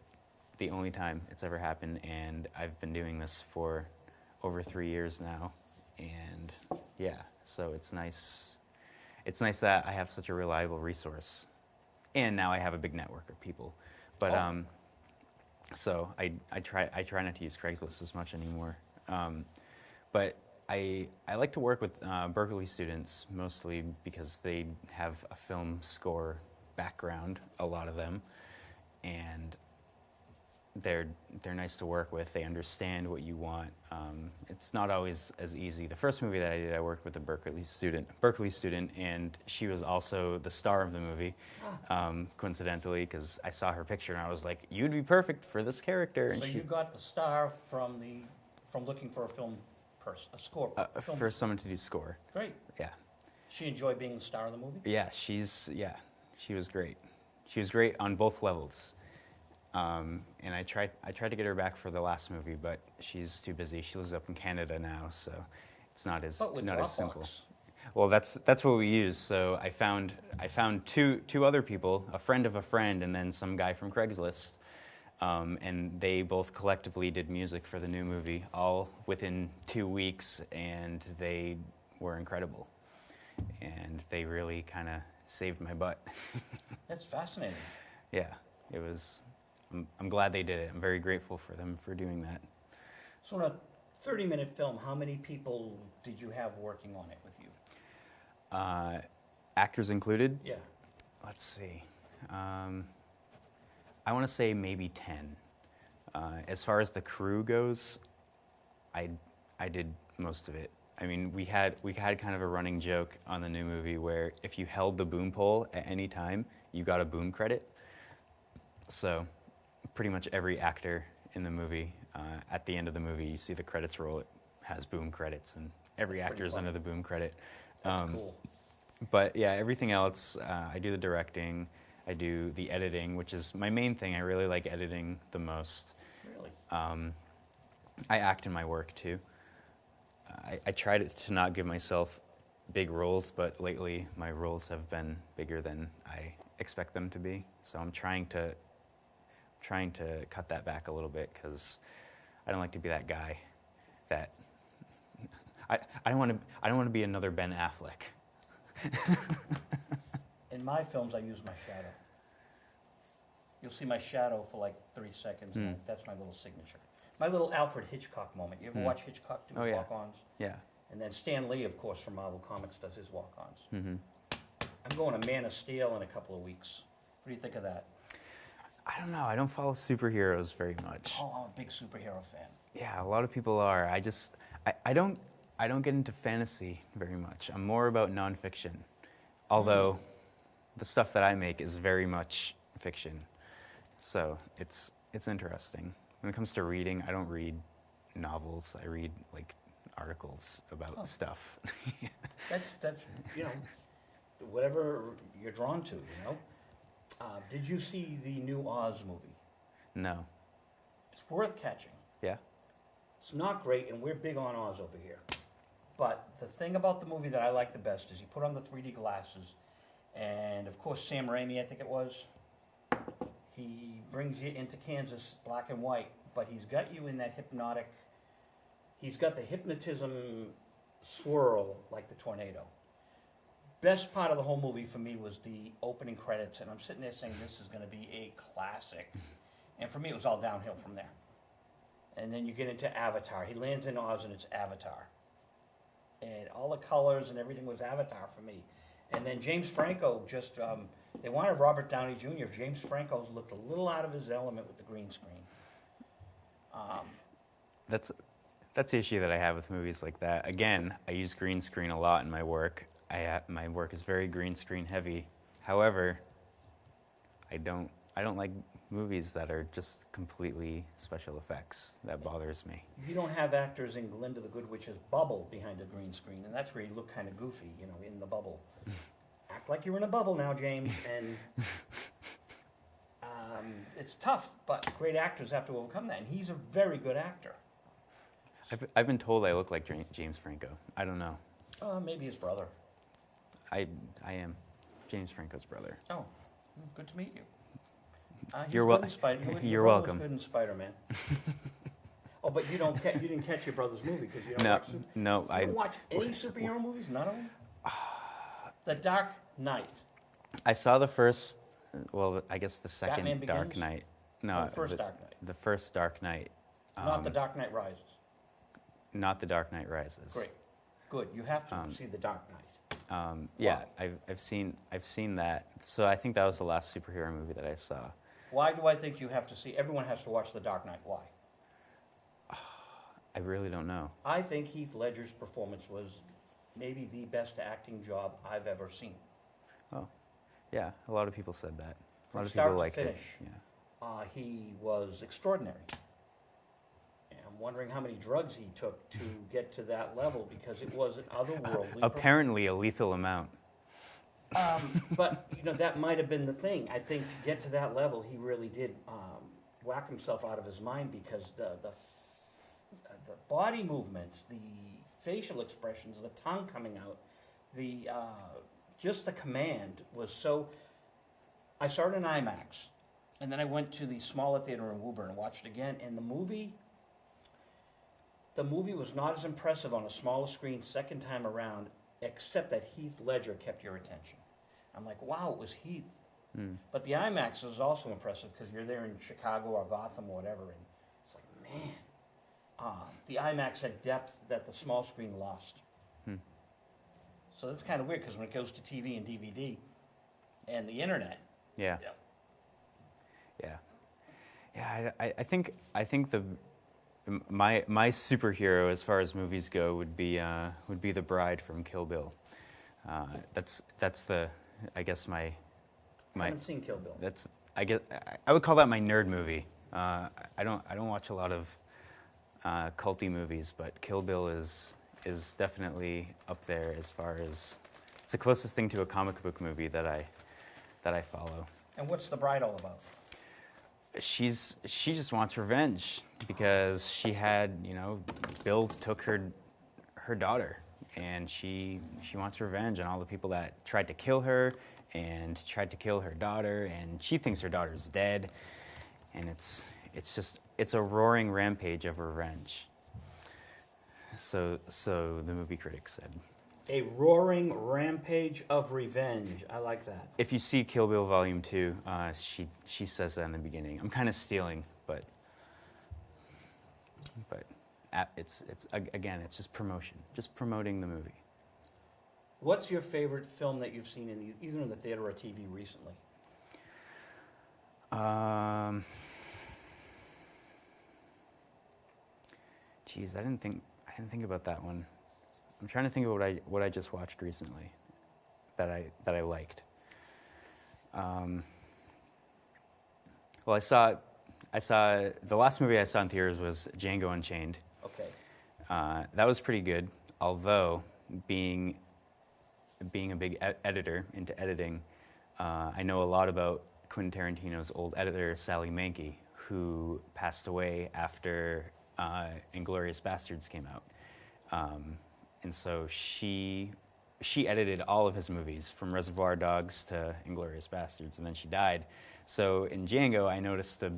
the only time it's ever happened, and I've been doing this for over 3 years now, and yeah, so it's nice. It's nice that I have such a reliable resource, and now I have a big network of people. But so I try not to use Craigslist as much anymore. But I like to work with Berkeley students mostly because they have a film score background, a lot of them, and they're nice to work with. They understand what you want. It's not always as easy. The first movie that I did, I worked with a Berkeley student, and she was also the star of the movie, coincidentally, because I saw her picture and I was like, "You'd be perfect for this character." And so you got the star from looking for a score. For someone to do score. Great. Yeah. She enjoyed being the star of the movie? Yeah, she was great. She was great on both levels. And I tried to get her back for the last movie, but she's too busy. She lives up in Canada now, so it's not as simple. Well, that's what we use. So I found two other people, a friend of a friend, and then some guy from Craigslist, and they both collectively did music for the new movie, all within 2 weeks, and they were incredible, and they really kind of saved my butt. That's fascinating. Yeah, it was. I'm glad they did it. I'm very grateful for them for doing that. So in a 30-minute film, how many people did you have working on it with you? Actors included? Yeah. Let's see. I want to say maybe 10. As far as the crew goes, I did most of it. I mean, we had kind of a running joke on the new movie where if you held the boom pole at any time, you got a boom credit. So pretty much every actor in the movie, at the end of the movie, you see the credits roll, it has boom credits, and every actor is under the boom credit. That's cool. But yeah, everything else, I do the directing, I do the editing, which is my main thing. I really like editing the most. Really? I act in my work too. I try to not give myself big roles, but lately my roles have been bigger than I expect them to be. So I'm trying to cut that back a little bit because I don't like to be that guy that I don't want to be another Ben Affleck. In my films, I use my shadow. You'll see my shadow for like 3 seconds, and that's my little signature. My little Alfred Hitchcock moment. You ever watch Hitchcock do his walk-ons? Yeah. And then Stan Lee, of course, from Marvel Comics, does his walk-ons. Mm-hmm. I'm going to Man of Steel in a couple of weeks. What do you think of that? I don't know. I don't follow superheroes very much. Oh, I'm a big superhero fan. Yeah, a lot of people are. I don't get into fantasy very much. I'm more about nonfiction. Although the stuff that I make is very much fiction. So it's interesting. When it comes to reading, I don't read novels. I read like articles about stuff. That's whatever you're drawn to, Did you see the new Oz movie? No. It's worth catching. Yeah? It's not great, and we're big on Oz over here. But the thing about the movie that I like the best is he put on the 3D glasses, and of course Sam Raimi, I think it was, he brings you into Kansas black and white, but he's got you in that hypnotic, he's got the hypnotism swirl like the tornado. Best part of the whole movie for me was the opening credits, and I'm sitting there saying this is going to be a classic. And for me, it was all downhill from there. And then you get into Avatar. He lands in Oz, and it's Avatar. And all the colors and everything was Avatar for me. And then James Franco just, they wanted Robert Downey Jr. James Franco's looked a little out of his element with the green screen. That's the issue that I have with movies like that. Again, I use green screen a lot in my work. My work is very green screen heavy. However, I don't like movies that are just completely special effects. That bothers me. You don't have actors in Glinda the Good Witch's bubble behind a green screen, and that's where you look kind of goofy, in the bubble. Act like you're in a bubble now, James, and It's tough, but great actors have to overcome that, and he's a very good actor. I've been told I look like James Franco. I don't know. Maybe his brother. I am James Franco's brother. Oh, good to meet you. You're You're welcome. Good in Spider-Man. Oh, but you didn't catch your brother's movie because you don't watch. No, You don't watch any superhero movies. None of them. The Dark Knight. I saw the first. Well, I guess the second Batman Dark Begins? Knight. No, The first Dark Knight. The first Dark Knight. Not The Dark Knight Rises. Not The Dark Knight Rises. Great, good. You have to see The Dark Knight. Yeah, I've seen that. So I think that was the last superhero movie that I saw. Why do I think you have to see? Everyone has to watch The Dark Knight. Why? I really don't know. I think Heath Ledger's performance was maybe the best acting job I've ever seen. Oh, yeah. A lot of people said that. A lot of start people to liked finish, it. Yeah. He was extraordinary. And I'm wondering how many drugs he took to get to that level because it was an otherworldly. Apparently, a lethal amount. But that might have been the thing. I think to get to that level, he really did whack himself out of his mind because the body movements, the facial expressions, the tongue coming out, just the command was so. I saw it in IMAX, and then I went to the smaller theater in Woburn and watched it again. And the movie was not as impressive on a smaller screen second time around, except that Heath Ledger kept your attention. I'm like, wow, it was Heath. But the IMAX is also impressive because you're there in Chicago or Gotham or whatever, and it's like, man. The IMAX had depth that the small screen lost. So that's kind of weird because when it goes to TV and DVD and the internet. Yeah. I think my superhero as far as movies go would be the bride from Kill Bill. That's I guess my. I haven't seen Kill Bill. I would call that my nerd movie. I don't watch a lot of culty movies, but Kill Bill is definitely up there as far as it's the closest thing to a comic book movie that I follow. And what's the bride all about? She just wants revenge because she had Bill took her daughter, and she wants revenge on all the people that tried to kill her and tried to kill her daughter, and she thinks her daughter's dead, and it's a roaring rampage of revenge. So the movie critics said. A roaring rampage of revenge. I like that. If you see Kill Bill Volume 2, she says that in the beginning. I'm kind of stealing, but it's just promotion, just promoting the movie. What's your favorite film that you've seen either in the theater or TV recently? Geez, I didn't think about that one. I'm trying to think of what I just watched recently that I liked. Well, I saw the last movie I saw in theaters was Django Unchained. Okay. That was pretty good. Although being a big editor into editing, I know a lot about Quentin Tarantino's old editor Sally Menke, who passed away after Inglourious Bastards came out. And so she edited all of his movies, from Reservoir Dogs to Inglourious Bastards, and then she died. So in Django, I noticed a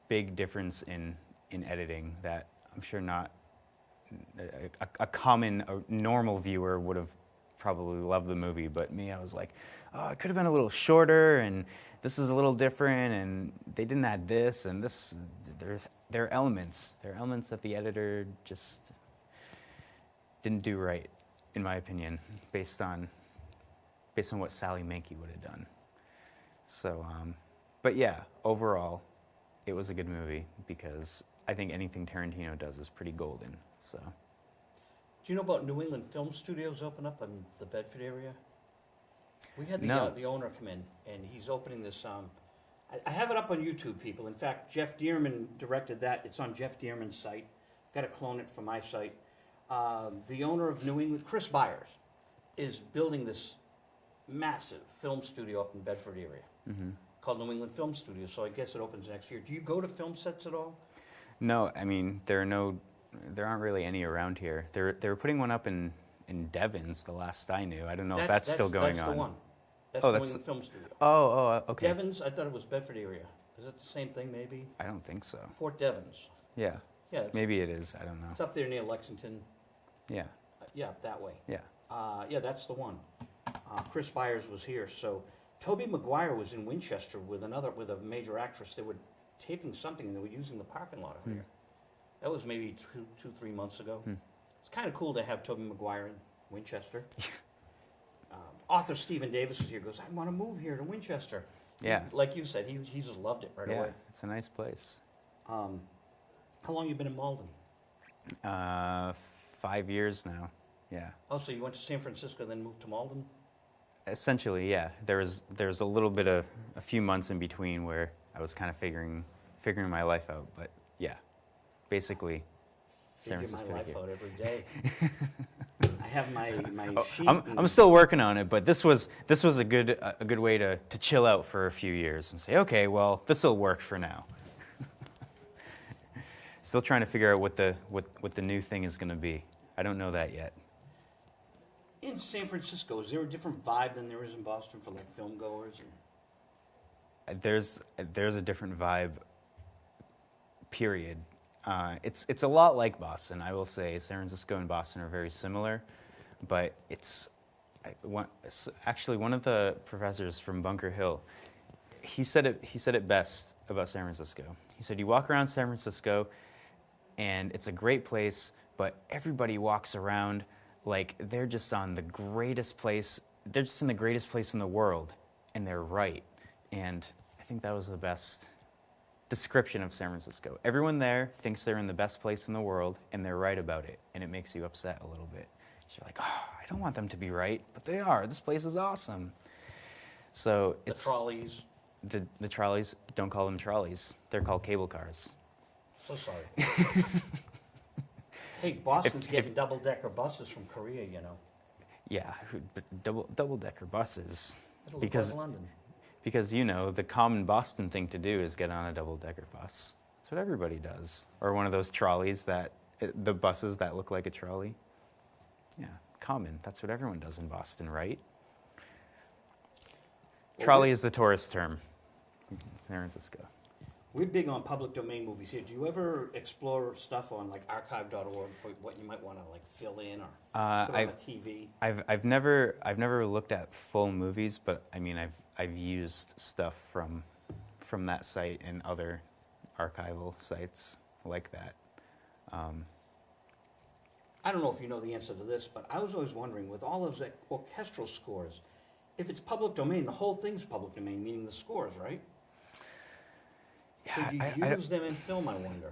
big difference in editing that I'm sure not a normal viewer would have probably loved the movie, but me, I was like, oh, it could have been a little shorter, and this is a little different, and they didn't add this, and this. There are elements that the editor just didn't do right, in my opinion, based on what Sally Menke would have done. So, but yeah, overall, it was a good movie because I think anything Tarantino does is pretty golden. So, do you know about New England Film Studios open up in the Bedford area? We had the owner come in, and he's opening this. I have it up on YouTube, people. In fact, Jeff Dearman directed that. It's on Jeff Dearman's site. Got to clone it for my site. The owner of New England, Chris Byers, is building this massive film studio up in Bedford area called New England Film Studio, so I guess it opens next year. Do you go to film sets at all? No, I mean there aren't really any around here. They were putting one up in Devon's the last I knew. I don't know if that's still going on. That's the one. That's Oh, New that's England Film Studio. Okay. Devon's, I thought it was Bedford area. Is it the same thing, maybe? I don't think so. Fort Devens. Yeah. Yeah. Maybe it is. I don't know. It's up there near Lexington. Yeah. Yeah, that way. Yeah. Yeah, that's the one. Chris Byers was here. So Tobey Maguire was in Winchester with a major actress. They were taping something and they were using the parking lot over here. That was maybe 3 months ago. It's kind of cool to have Tobey Maguire in Winchester. Author Stephen Davis is here. Goes, I want to move here to Winchester. Yeah. Like you said, he just loved it right away. It's a nice place. How long you been in Malden? 5 years now. Yeah. Oh, so you went to San Francisco, then moved to Malden? Essentially, yeah. There was a little bit of a few months in between where I was kind of figuring my life out, but yeah, basically, San Francisco. Figure my life out every day. I have my sheet. I'm still working on it, but this was a good way to chill out for a few years and say, okay, well, this will work for now. Still trying to figure out what the new thing is going to be. I don't know that yet. In San Francisco, is there a different vibe than there is in Boston for like film goers? There's a different vibe. Period. It's a lot like Boston. I will say San Francisco and Boston are very similar, but actually one of the professors from Bunker Hill, he said it best about San Francisco. He said you walk around San Francisco, and it's a great place, but everybody walks around like they're just on the greatest place. They're just in the greatest place in the world, and they're right. And I think that was the best description of San Francisco. Everyone there thinks they're in the best place in the world, and they're right about it, and it makes you upset a little bit. You're like, oh, I don't want them to be right, but they are. This place is awesome. So it's the trolleys. The trolleys, don't call them trolleys. They're called cable cars. So sorry. Hey, Boston's getting double-decker buses from Korea, you know. Yeah, but double-decker buses. It'll look like London. Because, you know, the common Boston thing to do is get on a double-decker bus. That's what everybody does. Or one of those trolleys the buses that look like a trolley. Yeah, common. That's what everyone does in Boston, right? Well, trolley is the tourist term in San Francisco. We're big on public domain movies here. Do you ever explore stuff on like archive.org for what you might want to like fill in or put on a TV? I've never looked at full movies, but I mean I've used stuff from that site and other archival sites like that. I don't know if you know the answer to this, but I was always wondering with all those orchestral scores, if it's public domain, the whole thing's public domain, meaning the scores, right? Yeah, Could you use them in film, I wonder?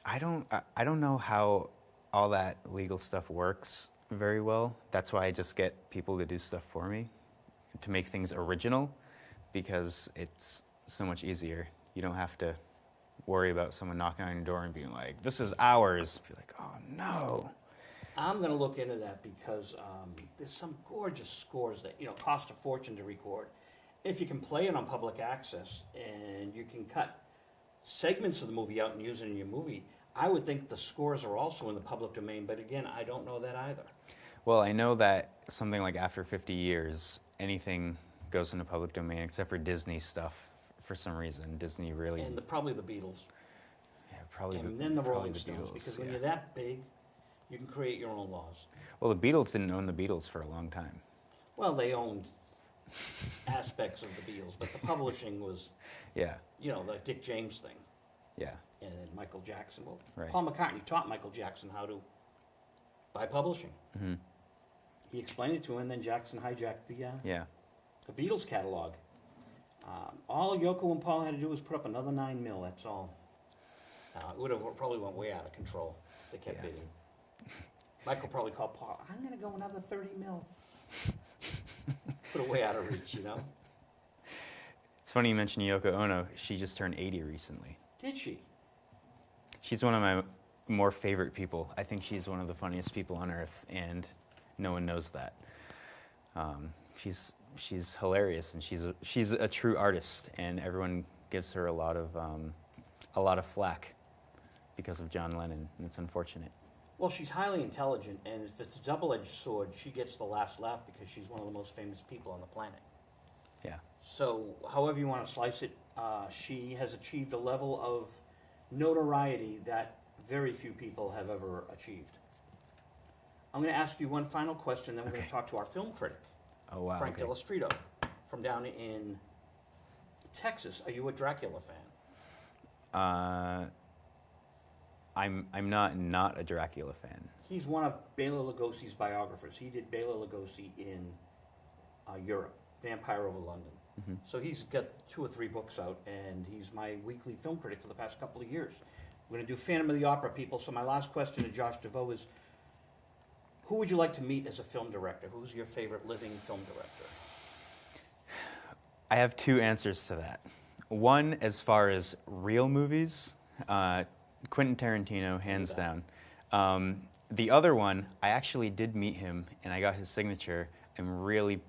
I don't know how all that legal stuff works very well. That's why I just get people to do stuff for me, to make things original, because it's so much easier. You don't have to worry about someone knocking on your door and being like, this is ours. Be like, oh no. I'm going to look into that because there's some gorgeous scores that, you know, cost a fortune to record. If you can play it on public access and you can cut segments of the movie out and use it in your movie, I would think the scores are also in the public domain, but again, I don't know that either. Well, I know that something like after 50 years, anything goes into public domain except for Disney stuff for some reason. Disney really... And probably the Beatles. Yeah, probably. And then the Rolling Stones, Beatles, because when you're that big, you can create your own laws. Well, the Beatles didn't own the Beatles for a long time. Well, they owned aspects of the Beatles, but the publishing was, yeah, you know, the Dick James thing. Yeah. And then Michael Jackson. Well, right. Paul McCartney taught Michael Jackson how to buy publishing. Mm-hmm. He explained it to him, and then Jackson hijacked the Beatles catalog. All Yoko and Paul had to do was put up another 9 mil. That's all. It would have probably went way out of control. They kept bidding. Michael probably called Paul. I'm going to go another 30 mil. Put it way out of reach, you know. It's funny you mentioned Yoko Ono. She just turned 80 recently. Did she? She's one of my more favorite people. I think she's one of the funniest people on earth, and no one knows that. She's she's hilarious, and she's a true artist, and everyone gives her a lot of flack because of John Lennon, and it's unfortunate. Well, she's highly intelligent, and if it's a double-edged sword, she gets the last laugh because she's one of the most famous people on the planet. Yeah. So, however you want to slice it, she has achieved a level of notoriety that very few people have ever achieved. I'm going to ask you one final question, then we're going to talk to our film critic, Oh wow. Frank Okay. Dello Stritto, from down in Texas. Are you a Dracula fan? I'm not a Dracula fan. He's one of Bela Lugosi's biographers. He did Bela Lugosi in Europe, Vampire Over London. Mm-hmm. So he's got 2 or 3 books out, and he's my weekly film critic for the past couple of years. We're going to do Phantom of the Opera, people. So my last question to Josh Deveau is, who would you like to meet as a film director? Who's your favorite living film director? I have 2 answers to that. One, as far as real movies, Quentin Tarantino, hands down. The other one, I actually did meet him, and I got his signature. I'm really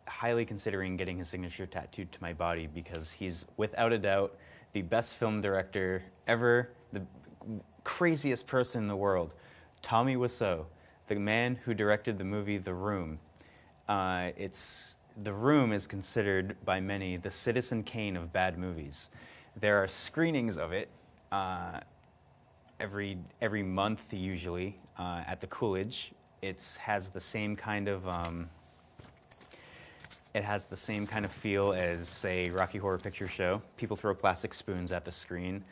highly considering getting his signature tattooed to my body because he's, without a doubt, the best film director ever, the craziest person in the world. Tommy Wiseau, the man who directed the movie The Room. The Room is considered by many the Citizen Kane of bad movies. There are screenings of it every month usually at the Coolidge. It has the same kind of feel as, say, Rocky Horror Picture Show. People throw plastic spoons at the screen,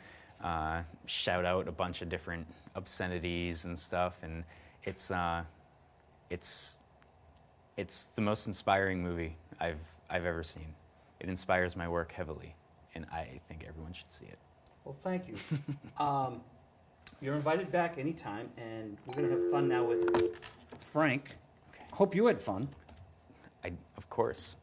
shout out a bunch of different obscenities and stuff, and it's the most inspiring movie I've ever seen. It inspires my work heavily, and I think everyone should see it. Well, thank you. You're invited back anytime, and we're going to have fun now with Frank. Okay. Hope you had fun. Of course.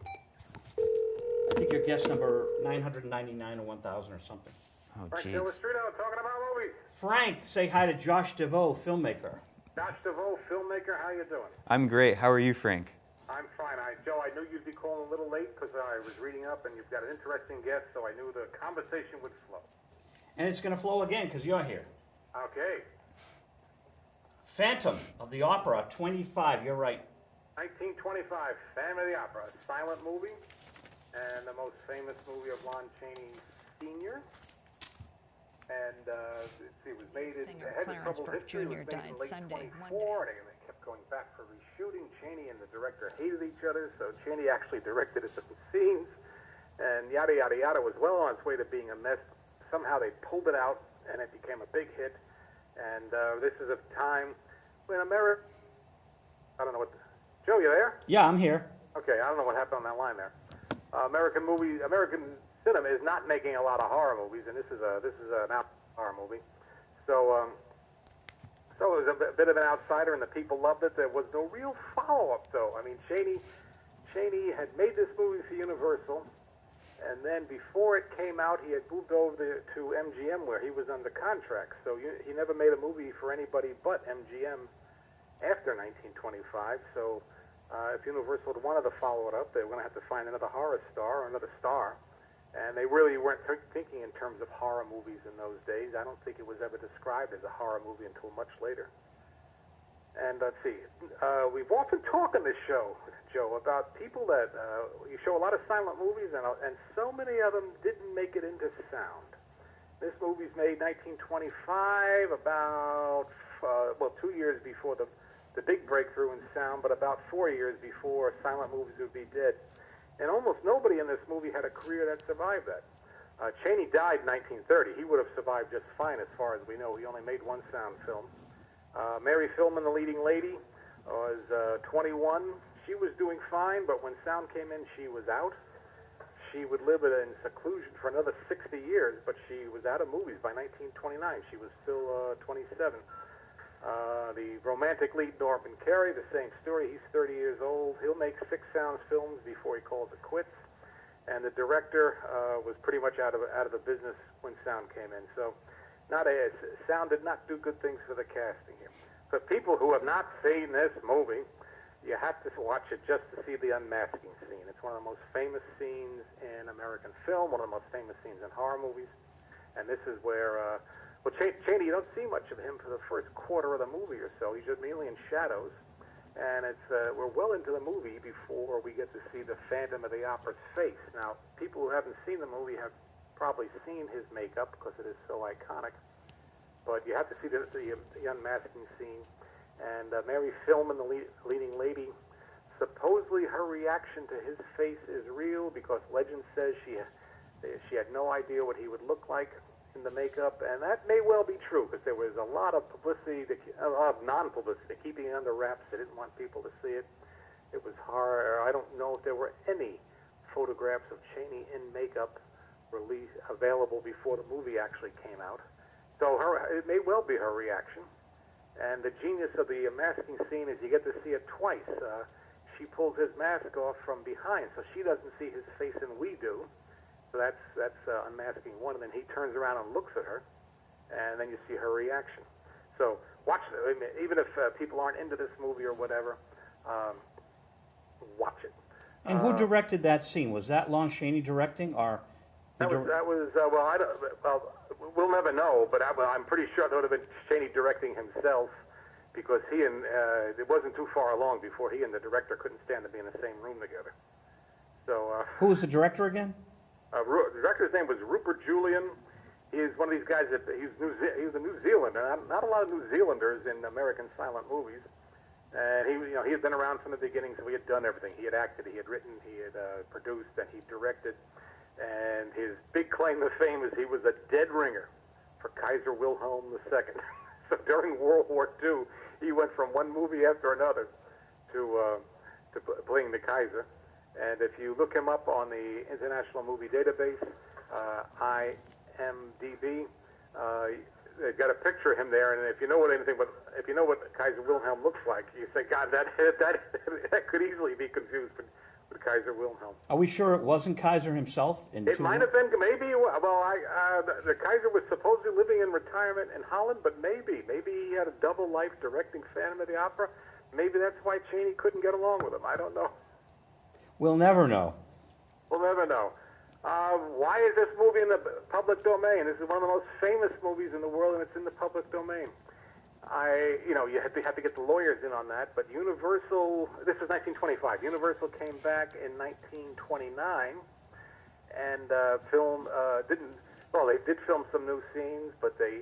I think you're guest number 999 or 1000 or something. Oh, Frank jeez. Dello Stritto talking about movies. Frank, say hi to Josh Deveau, filmmaker. Josh Deveau, filmmaker, how you doing? I'm great. How are you, Frank? I'm fine. Joe, I knew you'd be calling a little late because I was reading up and you've got an interesting guest, so I knew the conversation would flow. And it's going to flow again because you're here. Okay. Phantom of the Opera, 25, you're right. 1925, Phantom of the Opera, a silent movie, and the most famous movie of Lon Chaney Sr. And it was made in Singer had Clarence troubled Burke history. Jr. It was made in died late Sunday, 24, and they kept going back for reshooting. Chaney and the director hated each other, so Chaney actually directed a certain scenes, and yada yada yada was well on its way to being a mess. Somehow they pulled it out, and it became a big hit. And this is a time when America, I don't know what, Joe, you there? Yeah, I'm here. Okay, I don't know what happened on that line there. American cinema is not making a lot of horror movies, and this is an horror movie. So it was a bit of an outsider, and the people loved it. There was no real follow-up, though. I mean, Chaney had made this movie for Universal, and then before it came out, he had moved over to MGM, where he was under contract. So he never made a movie for anybody but MGM after 1925. So if Universal had wanted to follow it up, they were going to have to find another horror star or another star. And they really weren't thinking in terms of horror movies in those days. I don't think it was ever described as a horror movie until much later. And let's see, we've often talked on this show, Joe, about people that you show a lot of silent movies, and so many of them didn't make it into sound. This movie's made 1925, about 2 years before the big breakthrough in sound, but about 4 years before silent movies would be dead. And almost nobody in this movie had a career that survived that. Chaney died in 1930. He would have survived just fine as far as we know. He only made one sound film. Mary Filman, the leading lady, was 21. She was doing fine, but when sound came in, she was out. She would live in seclusion for another 60 years, but she was out of movies by 1929. She was still 27. The romantic lead, Norman Carey, the same story. He's 30 years old. He'll make 6 sound films before he calls it quits. And the director was pretty much out of the business when sound came in. So sound did not do good things for the casting here. For people who have not seen this movie, you have to watch it just to see the unmasking scene. It's one of the most famous scenes in American film, one of the most famous scenes in horror movies. And this is where, Chaney, you don't see much of him for the first quarter of the movie or so. He's just mainly in shadows. And we're well into the movie before we get to see the Phantom of the Opera's face. Now, people who haven't seen the movie have probably seen his makeup because it is so iconic. But you have to see the unmasking scene. And Mary Filman, the leading lady, supposedly her reaction to his face is real because legend says she had no idea what he would look like in the makeup, and that may well be true because there was a lot of publicity, a lot of non-publicity, keeping it under wraps. They didn't want people to see it. It was hard. I don't know if there were any photographs of Chaney in makeup available before the movie actually came out. So it may well be her reaction. And the genius of the masking scene is you get to see it twice. She pulls his mask off from behind, so she doesn't see his face, and we do. So that's unmasking one, and then he turns around and looks at her, and then you see her reaction. So watch it. I mean, even if people aren't into this movie or whatever, watch it. And who directed that scene? Was that Lon Chaney directing, or we'll never know, but I'm pretty sure that would have been Chaney directing himself, because it wasn't too far along before he and the director couldn't stand to be in the same room together. So who was the director again? The director's name was Rupert Julian. He's one of these guys he's a New Zealander. Not a lot of New Zealanders in American silent movies. And he had been around from the beginning, so he had done everything. He had acted, he had written, he had produced, and he directed. And his big claim to fame is he was a dead ringer for Kaiser Wilhelm II. So during World War II, he went from one movie after another to playing the Kaiser. And if you look him up on the International Movie Database, IMDb, they've got a picture of him there. And if you know what Kaiser Wilhelm looks like, you say, God, that could easily be confused with Kaiser Wilhelm. Are we sure it wasn't Kaiser himself? It might have been, maybe. Well, the Kaiser was supposedly living in retirement in Holland, but maybe he had a double life directing Phantom of the Opera. Maybe that's why Chaney couldn't get along with him. I don't know. We'll never know. We'll never know. Why is this movie in the public domain? This is one of the most famous movies in the world, and it's in the public domain. You had to get the lawyers in on that, but Universal, this was 1925. Universal came back in 1929 and they did film some new scenes, but they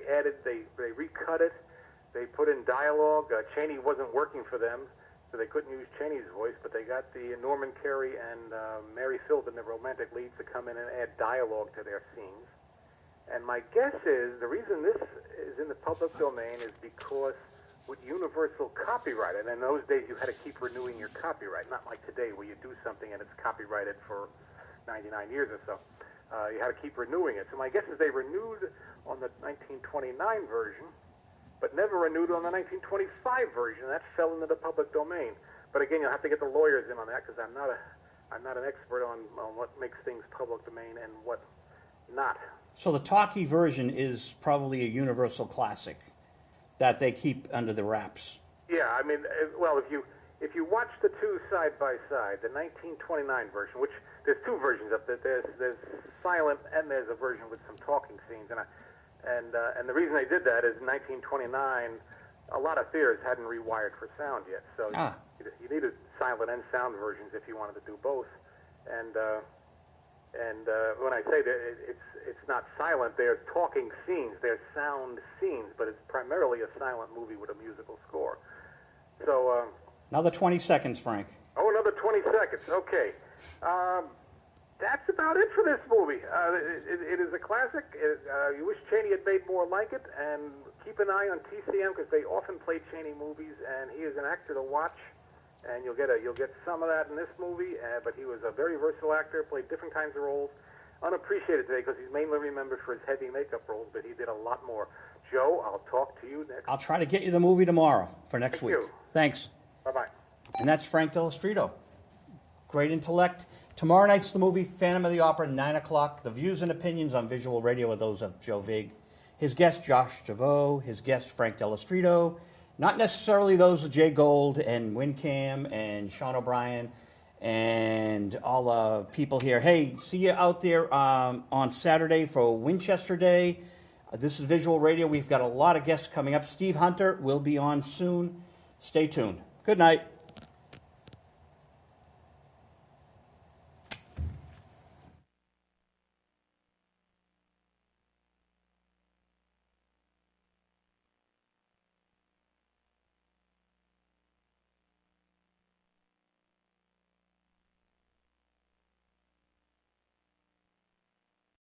recut it. They put in dialogue. Chaney wasn't working for them, so they couldn't use Chaney's voice, but they got the Norman Carey and Mary Philbin, the romantic leads, to come in and add dialogue to their scenes. And my guess is the reason this is in the public domain is because with Universal copyright, and in those days you had to keep renewing your copyright, not like today where you do something and it's copyrighted for 99 years or so. You had to keep renewing it. So my guess is they renewed on the 1929 version, but never renewed on the 1925 version. That fell into the public domain. But again, you'll have to get the lawyers in on that because I'm not an expert on what makes things public domain and what not. So the talkie version is probably a Universal classic that they keep under the wraps. Yeah, I mean, well, if you watch the two side by side, the 1929 version, which there's two versions of it. There's silent and there's a version with some talking scenes, and the reason they did that is in 1929, a lot of theaters hadn't rewired for sound yet, so you needed silent and sound versions if you wanted to do both, and when I say that it's not silent, there's talking scenes, there's sound scenes, but it's primarily a silent movie with a musical score. So another 20 seconds, Frank. Oh, another 20 seconds. Okay. That's about it for this movie. It is a classic. You wish Chaney had made more like it, and keep an eye on TCM because they often play Chaney movies, and he is an actor to watch. And you'll get some of that in this movie, but he was a very versatile actor, played different kinds of roles. Unappreciated today because he's mainly remembered for his heavy makeup roles, but he did a lot more. Joe, I'll talk to you next. I'll try to get you the movie tomorrow for next week. You. Thanks. Bye-bye. And that's Frank Dello. Great intellect. Tomorrow night's the movie Phantom of the Opera, 9 o'clock. The views and opinions on Visual Radio are those of Joe Vig. His guest, Josh Deveau. His guest, Frank Dello. Not necessarily those of Jay Gold and WinCam and Sean O'Brien and all the people here. Hey, see you out there on Saturday for Winchester Day. This is Visual Radio. We've got a lot of guests coming up. Steve Hunter will be on soon. Stay tuned. Good night.